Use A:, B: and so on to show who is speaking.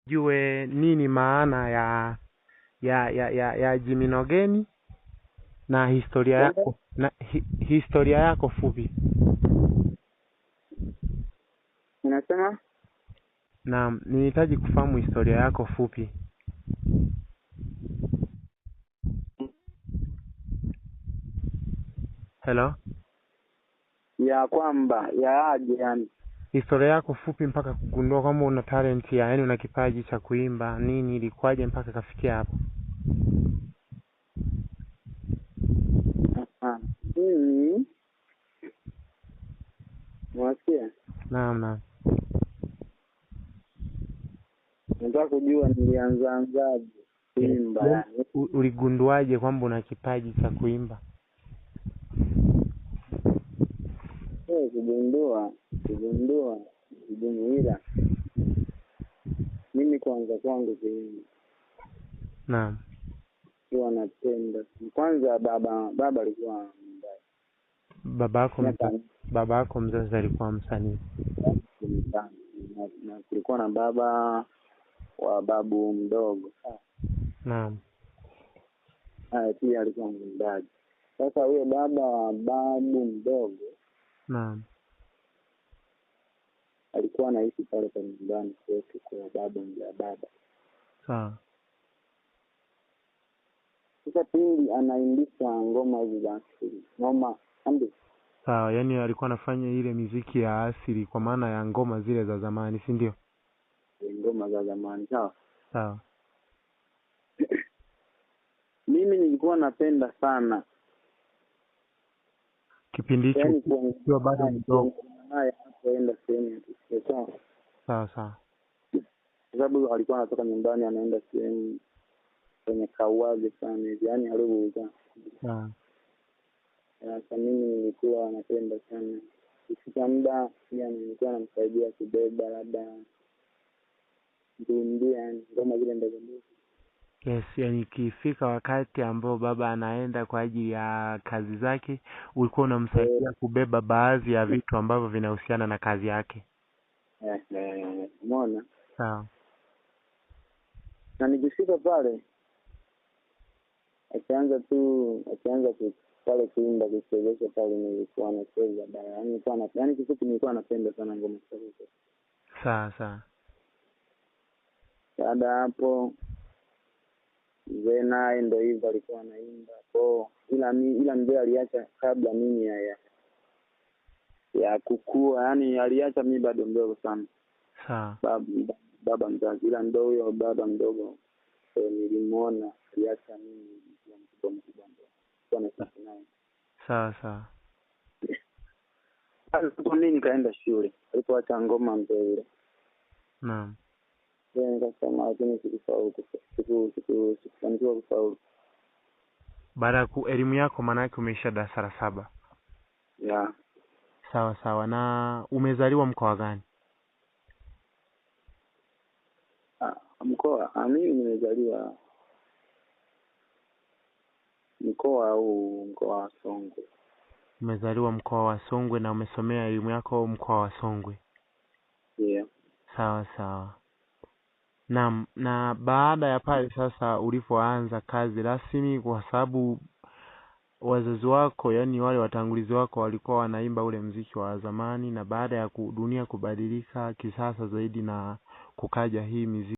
A: Jue nini maana ya Jiminogeni na historia yako fupi.
B: Unasema?
A: Naam, nihitaji kufahamu historia yako fupi. Hello?
B: Ya kwamba ya aje yani.
A: Historia yako fupi mpaka kugundua kwamba una talent yani una kipaji cha kuimba, nini ilikuwaje mpaka kafikia hapo?
B: Mimi mwasikia?
A: Naam.
B: Nataka kujua nilianzaje kuimba.
A: Uligunduaje kwamba una kipaji cha kuimba?
B: Kugundua kujumuira. Mimi kwangu kuimba.
A: Naam.
B: Kwa napenda. Kwanza baba alikuwa
A: baba yako mzazi alikuwa msanii.
B: Na kulikuwa na baba wa babu mdogo.
A: Naam.
B: Pia alikuwa mwimbaji. Sasa huyo baba wa babu mdogo,
A: naam,
B: alikuwa anaishi pale kwa nyumbani kwetu kwa baba.
A: Sawa.
B: Sasa pindi anaimbisha ngoma hizo za asili.
A: Sawa, yani alikuwa anafanya ile muziki ya asili kwa maana ya ngoma zile za zamani, si ndio?
B: Ngoma za zamani, sawa.
A: Sawa.
B: Mimi nilikuwa napenda sana
A: kipindi hicho
B: kwa
A: bado mdogo.
B: Naye anaenda sehemu ya kisasa.
A: Sawa.
B: Sababu alikuwa anatoka nyumbani anaenda sehemu kwenye kawaje sana hivi, yani alibuza.
A: Sawa.
B: Sasa mimi nilikuwa napenda sana. Ikifika muda pia nilikuwa namsaidia kubeba labda ndio ngoma zile ndogo.
A: Yes, yani ikifika wakati ambao baba anaenda kwa ajili ya kazi zake, ulikuwa unamsaidia kubeba baadhi ya vitu ambavyo vinahusiana na kazi yake.
B: Umeona?
A: Sawa.
B: Na nikifika pale akianza pale kuimba kuchezesha pale, nilikuwa nacheza baadaye. Yani kifupi nilikuwa napenda sana ngoma zake.
A: Sawa.
B: Baada hapo mzee naye ndio hivyo alikuwa anaimba. Ila mzee aliacha kabla mimi ya kukua, yani aliacha mimi bado mdogo sana.
A: Sawa.
B: Baba mzazi, ila ndio huyo baba mdogo nilimuona aliacha mimi mkubwa.
A: Sawa.
B: Hapo mimi nikaenda shule. Alipoacha ngoma mzee yule.
A: Naam.
B: Nikasema lakini sikufanikiwa kufaulu.
A: Baada ya elimu yako maana yake umeisha darasa la 7.
B: Yeah.
A: Sawa. Na umezaliwa mkoa gani?
B: Mimi nimezaliwa mkoa wa Songwe.
A: Umezaliwa mkoa wa Songwe na umesomea elimu yako mkoa wa Songwe.
B: Yeah.
A: Sawa. Na baada ya pale sasa ulipoanza kazi rasmi, kwa sababu wazazi wako yani wale watangulizi wako walikuwa wanaimba ule muziki wa zamani, na baada ya dunia kubadilika kisasa zaidi na kukaja hii muziki